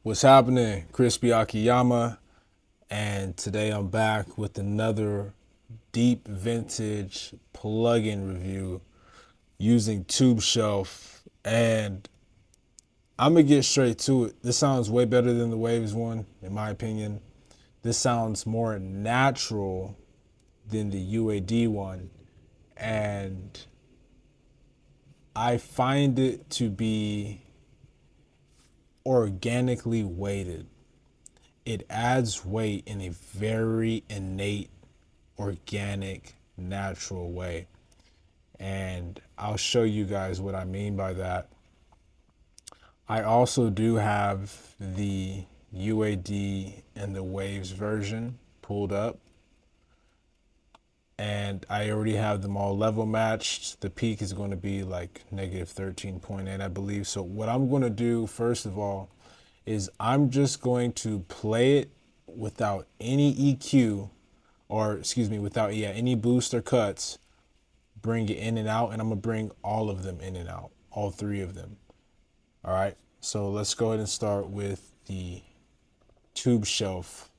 What's happening? Crispy Akiyama, and today I'm back with another deep vintage plugin review using Tube Shelf, and I'm gonna get straight to it. This sounds way better than the Waves one, in my opinion. This sounds more natural than the UAD one, and I find it to be organically weighted. It adds weight in a very innate, organic, natural way. And I'll show you guys what I mean by that. I also do have the UAD and the Waves version pulled up. And I already have them all level matched. The peak is going to be like negative 13.8, I believe. So what I'm going to do, first of all, is I'm just going to play it without any EQ, or excuse me, without any boost or cuts, bring it in and out, and I'm gonna bring all of them in and out, all three of them. All right, so let's go ahead and start with the Tube Shelf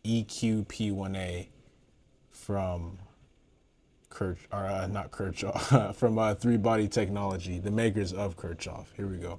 EQP-1A from not Kirchhoff, from Three Body Technology, the makers of Kirchhoff. Here we go.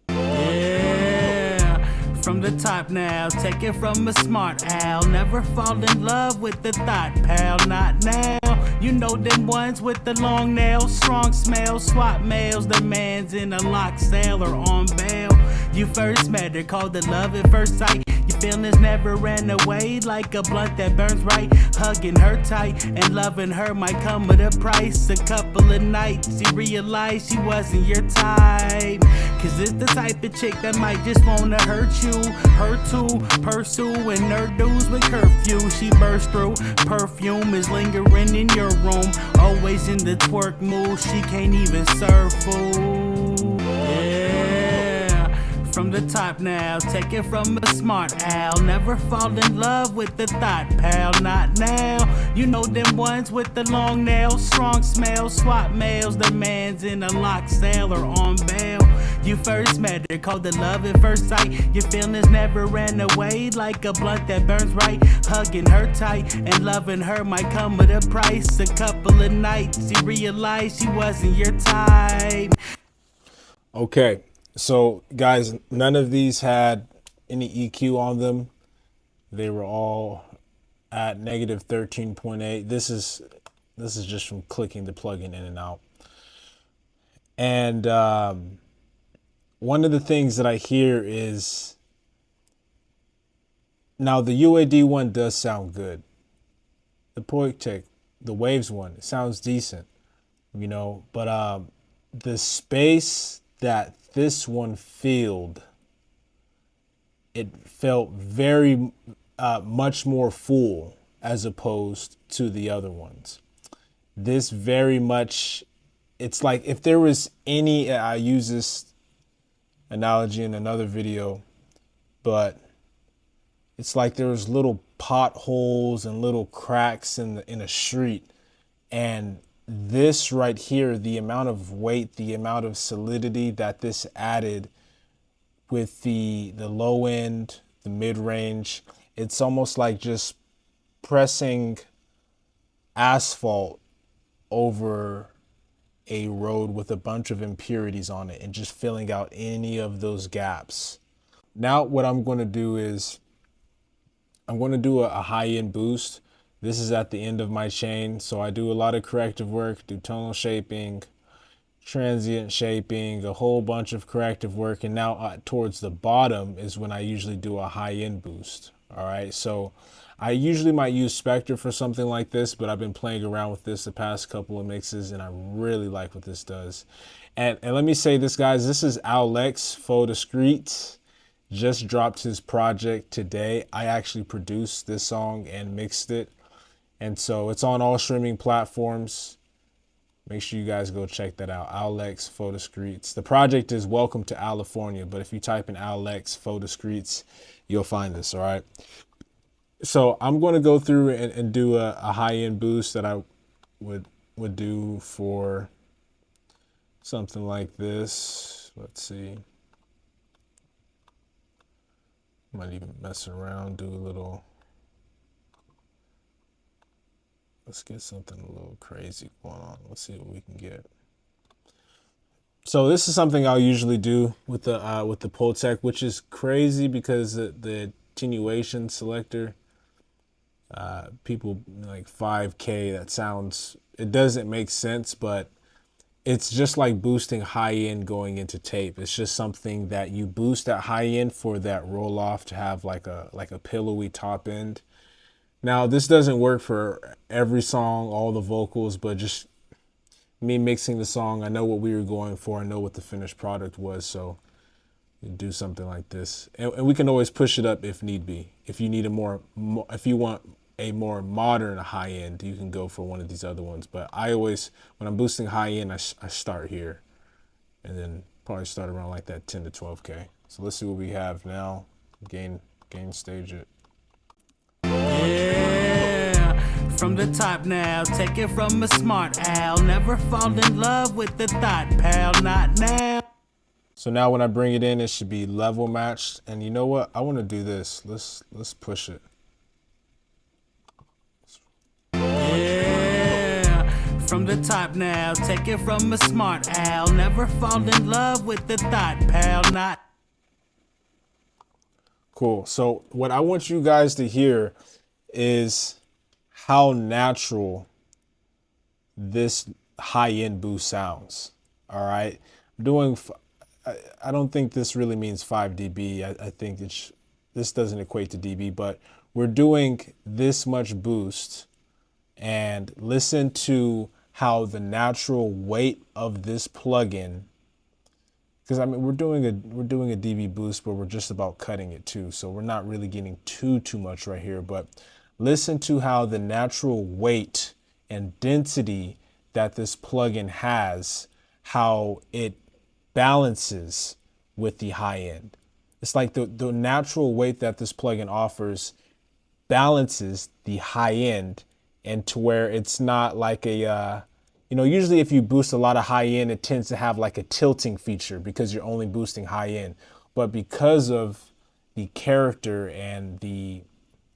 Yeah, from the top now, take it from a smart owl. Never fall in love with the thought, pal, not now. You know them ones with the long nails, strong smell, swap mails. The man's in a lock sale or on bail. You first met her, called it love at first sight. Your feelings never ran away like a blunt that burns right. Hugging her tight and loving her might come with a price. A couple of nights you realized she wasn't your type. Cause it's the type of chick that might just wanna hurt you. Her too, pursuing her dudes with curfew. She burst through, perfume is lingering in your room. Always in the twerk mood, she can't even serve food. Yeah, from the top now, take it from a smart owl. Never fall in love with the thought, pal, not now. You know them ones with the long nails, strong smell, swap mails. The man's in a lock sale or on bail. You first met her, called it love at first sight. Your feelings never ran away like a blunt that burns right. Hugging her tight and loving her might come with a price. A couple of nights you realized she wasn't your type. Okay, so guys, none of these had any EQ on them. They were all at negative 13.8. This is just from clicking the plugin in and out. And one of the things that I hear is, now the UAD one does sound good. The PuigTech, the Waves one, it sounds decent, but the space that this one filled, it felt very much more full as opposed to the other ones. This very much, it's like if there was any, I use this analogy in another video, but it's like there was little potholes and little cracks in a street, and this right here, the amount of weight, the amount of solidity that this added with the low end, the mid range, it's almost like just pressing asphalt over a road with a bunch of impurities on it and just filling out any of those gaps. Now what I'm going to do is I'm going to do a high-end boost. This is at the end of my chain, so I do a lot of corrective work, do tonal shaping, transient shaping, a whole bunch of corrective work, and now towards the bottom is when I usually do a high-end boost. All right, so I usually might use Spectre for something like this, but I've been playing around with this the past couple of mixes, and I really like what this does. And let me say this, guys, this is Alex Faux Discreet. Just dropped his project today. I actually produced this song and mixed it, and so it's on all streaming platforms. Make sure you guys go check that out. Alex Faux Discreets. The project is Welcome to California, but if you type in Alex Faux Discreets, you'll find this, all right? So I'm going to go through and do a high-end boost that I would do for something like this. Let's see. Might even mess around, do a little, let's get something a little crazy going on. Let's see what we can get. So this is something I'll usually do with the Pultec, which is crazy because the attenuation selector, people like 5K, that sounds, it doesn't make sense, but it's just like boosting high end going into tape. It's just something that you boost at high end for that roll off to have like a pillowy top end. Now this doesn't work for every song, all the vocals, but just me mixing the song, I know what we were going for. I know what the finished product was, so you do something like this, and we can always push it up if need be. If you need if you want a more modern high end, you can go for one of these other ones. But I always, when I'm boosting high end, I start here, and then probably start around like that 10 to 12K. So let's see what we have now. Gain stage it. Yeah, from the top now, take it from a smart owl. Never fall in love with the thought, pal, not now. So now when I bring it in, it should be level matched. And you know what? I want to do this. Let's push it. Yeah, from the top now, take it from a smart owl. Never fall in love with the thought, pal, not. Cool. So what I want you guys to hear is how natural this high-end boost sounds. All right. I don't think this really means 5 dB. I think this doesn't equate to dB, but we're doing this much boost, and listen to how the natural weight of this plugin, because I mean we're doing a dB boost, but we're just about cutting it too, so we're not really getting too much right here. But listen to how the natural weight and density that this plugin has, how it balances with the high end. It's like the natural weight that this plugin offers balances the high end, and to where it's not like a usually if you boost a lot of high end, it tends to have like a tilting feature because you're only boosting high end. But because of the character and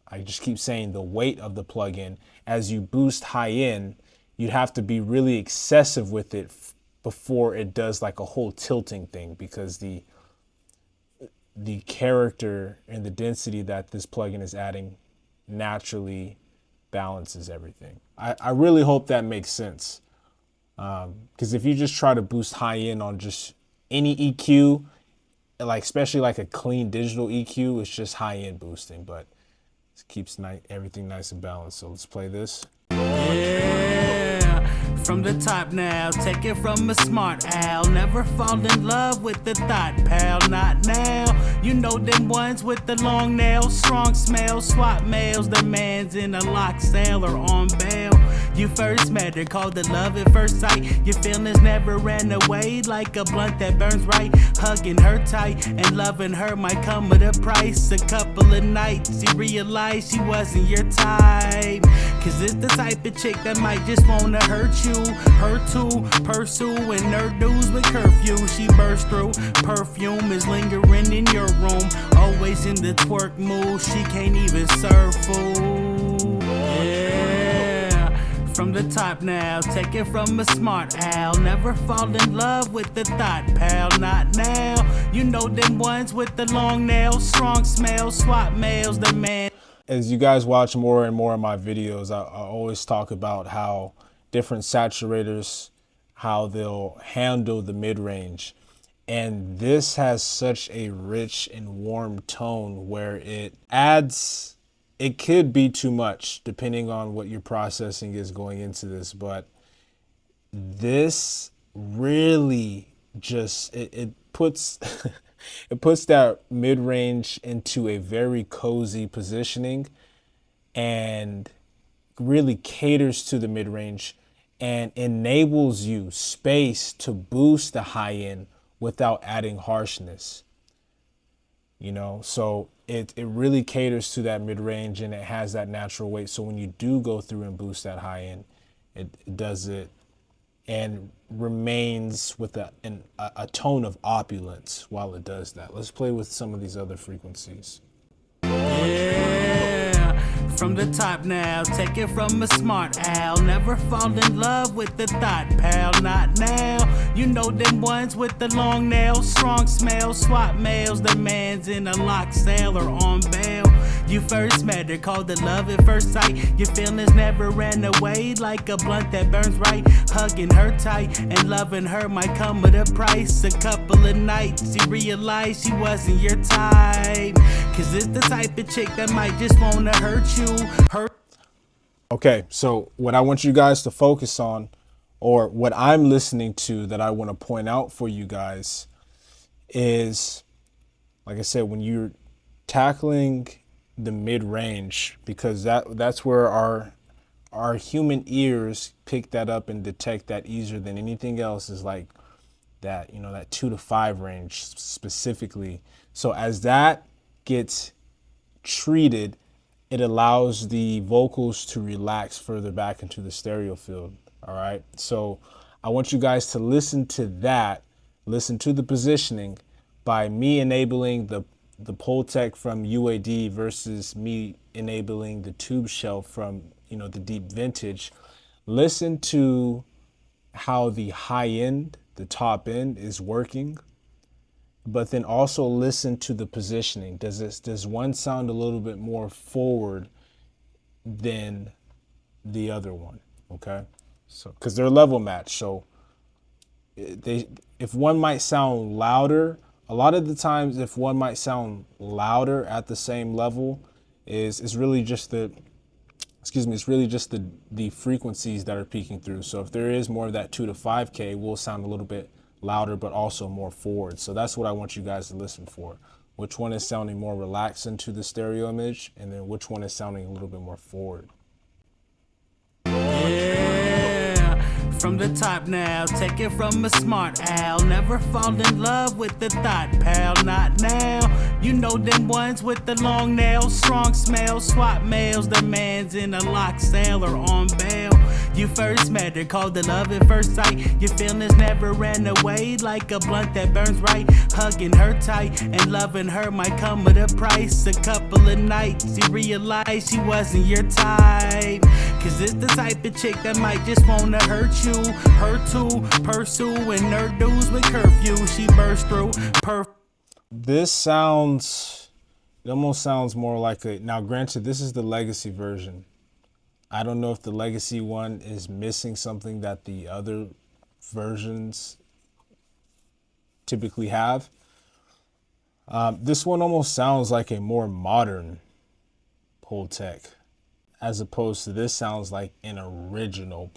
I just keep saying the weight of the plugin, as you boost high end, you'd have to be really excessive with it before it does like a whole tilting thing, because the character and the density that this plugin is adding naturally balances everything. I really hope that makes sense. Because if you just try to boost high end on just any EQ, like especially like a clean digital EQ, it's just high end boosting, but it keeps everything nice and balanced. So let's play this. Yeah, from the top now, take it from a smart owl. Never fall in love with the thought, pal, not now. You know them ones with the long nails, strong smell, swap mails. The man's in a lock sale or on bail. You first met her, called it love at first sight. Your feelings never ran away, like a blunt that burns right. Hugging her tight and loving her might come with a price. A couple of nights you realized she wasn't your type, cause it's the type of chick that might just wanna hurt you. Her too, pursuing her dudes with curfew. She burst through, perfume is lingering in your room. Always in the twerk mood, she can't even serve food. Yeah, from the top now, take it from a smart owl. Never fall in love with the thought, pal, not now. You know them ones with the long nails, strong smell, swap mails, the man. As you guys watch more and more of my videos, I always talk about how different saturators, how they'll handle the mid-range. And this has such a rich and warm tone where it could be too much depending on what your processing is going into this, but this really just, it puts it puts that mid-range into a very cozy positioning and really caters to the mid-range and enables you space to boost the high end without adding harshness. So it really caters to that mid-range, and it has that natural weight. So when you do go through and boost that high end, it does it and remains with a tone of opulence while it does that. Let's play with some of these other frequencies. From the top now, take it from a smart owl. Never fall in love with the thought, pal, not now. You know them ones with the long nails, strong smell, swap mails. The man's in a lock sale or on bail. You first met her, called it love at first sight. Your feelings never ran away like a blunt that burns right. Hugging her tight and loving her might come with a price. A couple of nights you realized she wasn't your type, cause it's the type of chick that might just wanna hurt you. Okay, so what I want you guys to focus on, or what I'm listening to that I want to point out for you guys, is, like I said, when you're tackling the mid-range, because that's where our human ears pick that up and detect that easier than anything else, is like that, you know, that 2 to 5 range specifically. So as that gets treated, it allows the vocals to relax further back into the stereo field. All right. So I want you guys to listen to that, listen to the positioning by me enabling the Pultec from UAD versus me enabling the tube shelf from, you know, the deep vintage. Listen to how the high end, the top end is working, but then also listen to the positioning. Does one sound a little bit more forward than the other one? Okay, so because they're level matched, so if one might sound louder, a lot of the times if one might sound louder at the same level, is really just the, it's really just the frequencies that are peeking through. So if there is more of that 2 to 5K, will sound a little bit louder, but also more forward. So that's what I want you guys to listen for. Which one is sounding more relaxed into the stereo image, and then which one is sounding a little bit more forward. Yeah, from the top now, take it from a smart owl. Never fall in love with the thought, pal, not now. You know them ones with the long nails, strong smell, swap mails. The man's in a lock sale or on bail. You first met her, called it love at first sight. Your feelings never ran away like a blunt that burns right. Hugging her tight and loving her might come with a price. A couple of nights you realized she wasn't your type, cause it's the type of chick that might just wanna hurt you. Her to pursue and nerd dudes with curfew. She burst through This sounds, it almost sounds more like a, now granted this is the legacy version. I don't know if the legacy one is missing something that the other versions typically have. This one almost sounds like a more modern Pultec, as opposed to this sounds like an original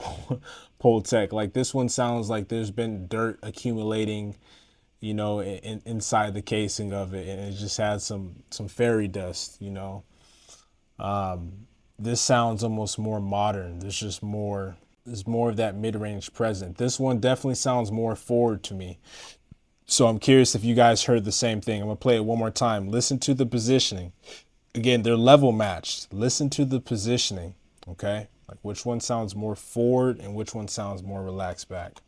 Pultec. Like this one sounds like there's been dirt accumulating, you know, inside the casing of it, and it just had some fairy dust, you know. This sounds almost more modern. There's more of that mid-range present. This one definitely sounds more forward to me. So I'm curious if you guys heard the same thing. I'm gonna play it one more time. Listen to the positioning. Again, they're level matched. Listen to the positioning, okay? Like which one sounds more forward and which one sounds more relaxed back.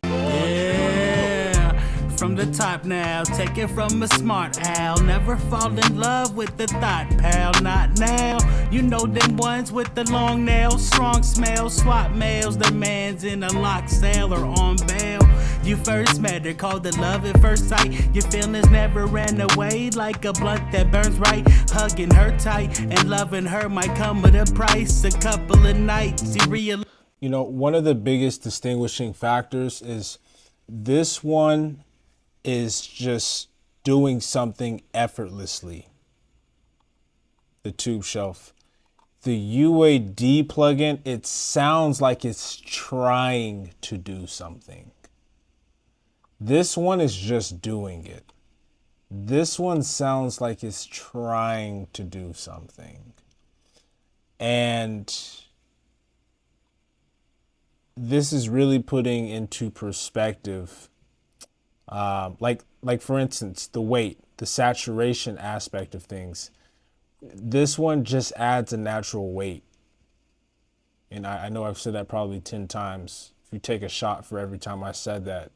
Yeah, from the top now, take it from a smart owl. Never fall in love with the thought, pal, not now. You know them ones with the long nails, strong smell, swap mails. The man's in a lock sale or on bail. You first met her, called it love at first sight. Your feelings never ran away like a blunt that burns right. Hugging her tight and loving her might come with a price. A couple of nights you realize. You know, one of the biggest distinguishing factors is this one is just doing something effortlessly. The tube shelf. The UAD plugin, it sounds like it's trying to do something. This one is just doing it. This one sounds like it's trying to do something. And this is really putting into perspective, like for instance, the weight, the saturation aspect of things. This one just adds a natural weight. And I know I've said that probably 10 times, if you take a shot for every time I said that.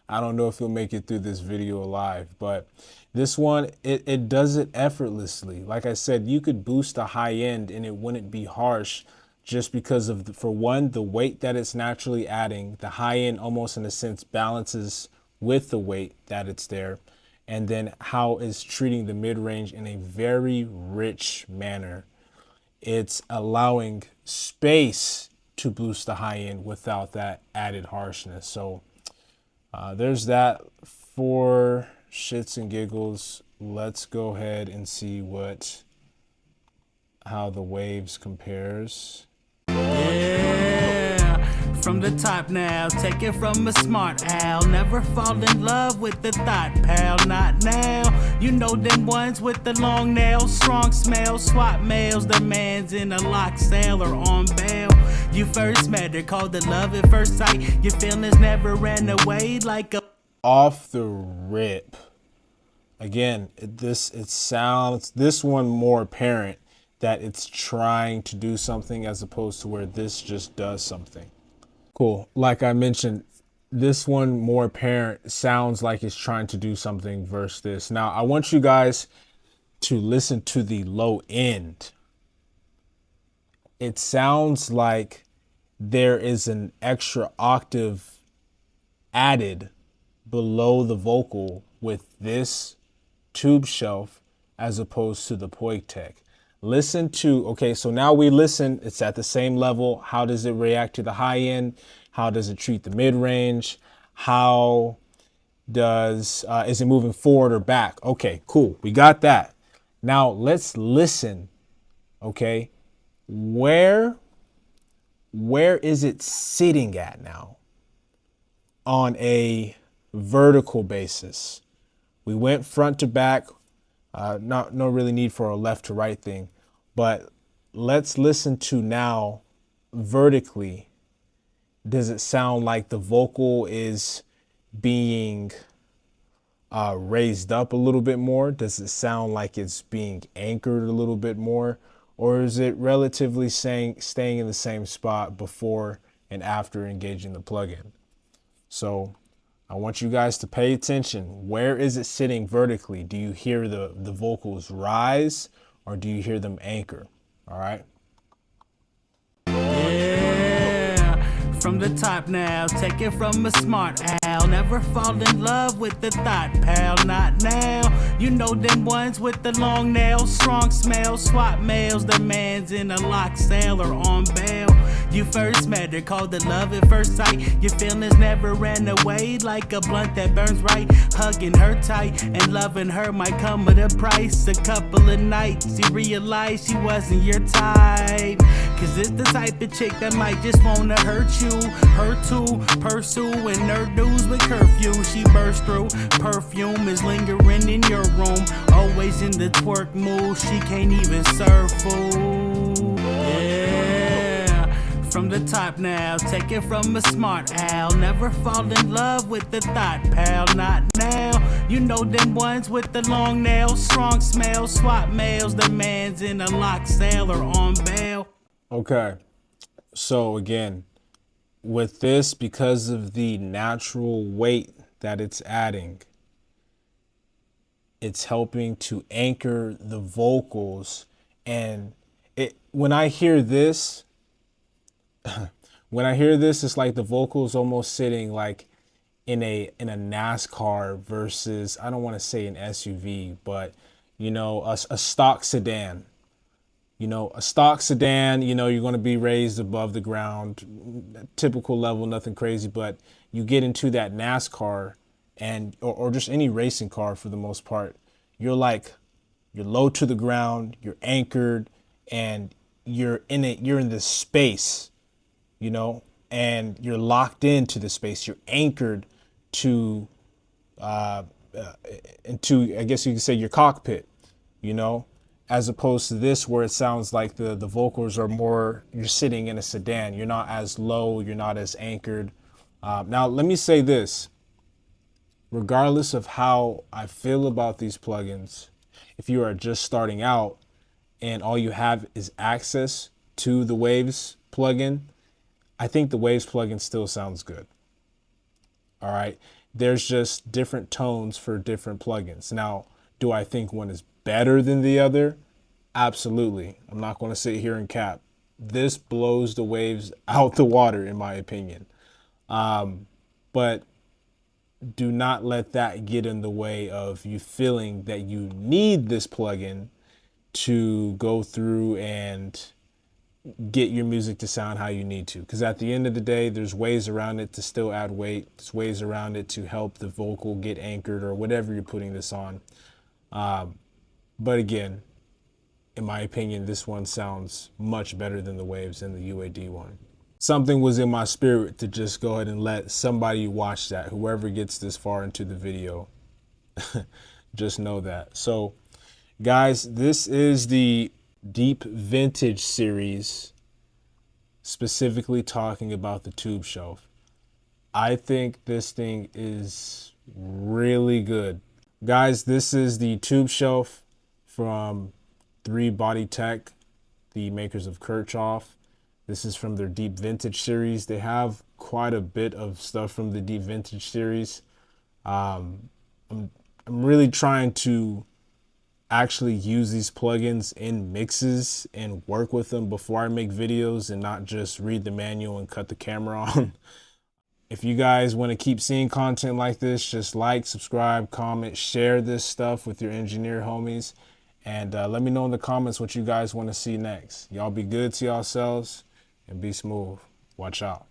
I don't know if you'll make it through this video alive, but this one, it does it effortlessly. Like I said, you could boost a high end and it wouldn't be harsh, just because of, for one, the weight that it's naturally adding. The high end almost in a sense balances with the weight that it's there. And then how it's treating the mid-range in a very rich manner. It's allowing space to boost the high end without that added harshness. So there's that. For shits and giggles, let's go ahead and see how the waves compares. Yeah, from the top now, take it from a smart owl. Never fall in love with the thought, pal, not now. You know them ones with the long nails, strong smell, swap males. The man's in a lock sale or on bail. You first met her, called it love at first sight. Your feelings never ran away like a... Off the rip. Again, it sounds, this one more apparent that it's trying to do something as opposed to where this just does something. Cool. Like I mentioned, this one more apparent sounds like it's trying to do something versus this. Now, I want you guys to listen to the low end. It sounds like there is an extra octave added below the vocal with this tube shelf as opposed to the PuigTech. Listen to, okay, so now we listen, it's at the same level. How does it react to the high end? How does it treat the mid-range? How does, is it moving forward or back? Okay, cool, we got that. Now let's listen, okay? Where is it sitting at now on a vertical basis? We went front to back. No really need for a left to right thing, but let's listen to now vertically. Does it sound like the vocal is being raised up a little bit more? Does it sound like it's being anchored a little bit more? Or is it relatively staying in the same spot before and after engaging the plugin? So I want you guys to pay attention. Where is it sitting vertically? Do you hear the vocals rise or do you hear them anchor? All right. Yeah, from the top now, take it from a smart owl. Never fall in love with the thought, pal, not now. You know them ones with the long nails, strong smell, swap males. The man's in a lock sale or on bail. You first met her, called it love at first sight. Your feelings never ran away like a blunt that burns right. Hugging her tight and loving her might come with a price. A couple of nights you realized she wasn't your type, cause it's the type of chick that might just wanna hurt you. Her to pursue and nerd dudes with curfew. She burst through, perfume is lingering in your room. Always in the twerk mood, she can't even serve food. Yeah, from the top now, take it from a smart owl. Never fall in love with the thought, pal, not now. You know them ones with the long nails, strong smell, swap males. The man's in a lock sale or on bail. Okay, so again, with this, because of the natural weight that it's adding, it's helping to anchor the vocals. And when I hear this, it's like the vocals almost sitting like in a NASCAR versus, I don't want to say an SUV, but you know, a stock sedan. You know, a stock sedan, you know, you're going to be raised above the ground, typical level, nothing crazy, but you get into that NASCAR and, or just any racing car for the most part, you're low to the ground, you're anchored, and you're in this space, you know, and you're locked into the space. You're anchored to, into, I guess you could say, your cockpit, you know, as opposed to this where it sounds like the vocals are more, you're sitting in a sedan. You're not as low, you're not as anchored. Now, let me say this. Regardless of how I feel about these plugins, if you are just starting out and all you have is access to the Waves plugin, I think the Waves plugin still sounds good. All right. There's just different tones for different plugins. Now, do I think one is better than the other? Absolutely. I'm not going to sit here and cap. This blows the Waves out the water, in my opinion. But do not let that get in the way of you feeling that you need this plugin to go through and get your music to sound how you need to. Because at the end of the day, there's ways around it to still add weight. There's ways around it to help the vocal get anchored or whatever you're putting this on. But again, in my opinion, this one sounds much better than the Waves and the UAD one. Something was in my spirit to just go ahead and let somebody watch that. Whoever gets this far into the video, just know that. So guys, this is the Deep Vintage series, specifically talking about the tube shelf. I think this thing is really good. Guys, this is the tube shelf from 3 Body Tech, the makers of Kirchhoff. This is from their Deep Vintage series. They have quite a bit of stuff from the Deep Vintage series. I'm really trying to actually use these plugins in mixes and work with them before I make videos and not just read the manual and cut the camera on. If you guys want to keep seeing content like this, just like, subscribe, comment, share this stuff with your engineer homies. And let me know in the comments what you guys want to see next. Y'all be good to yourselves and be smooth. Watch out.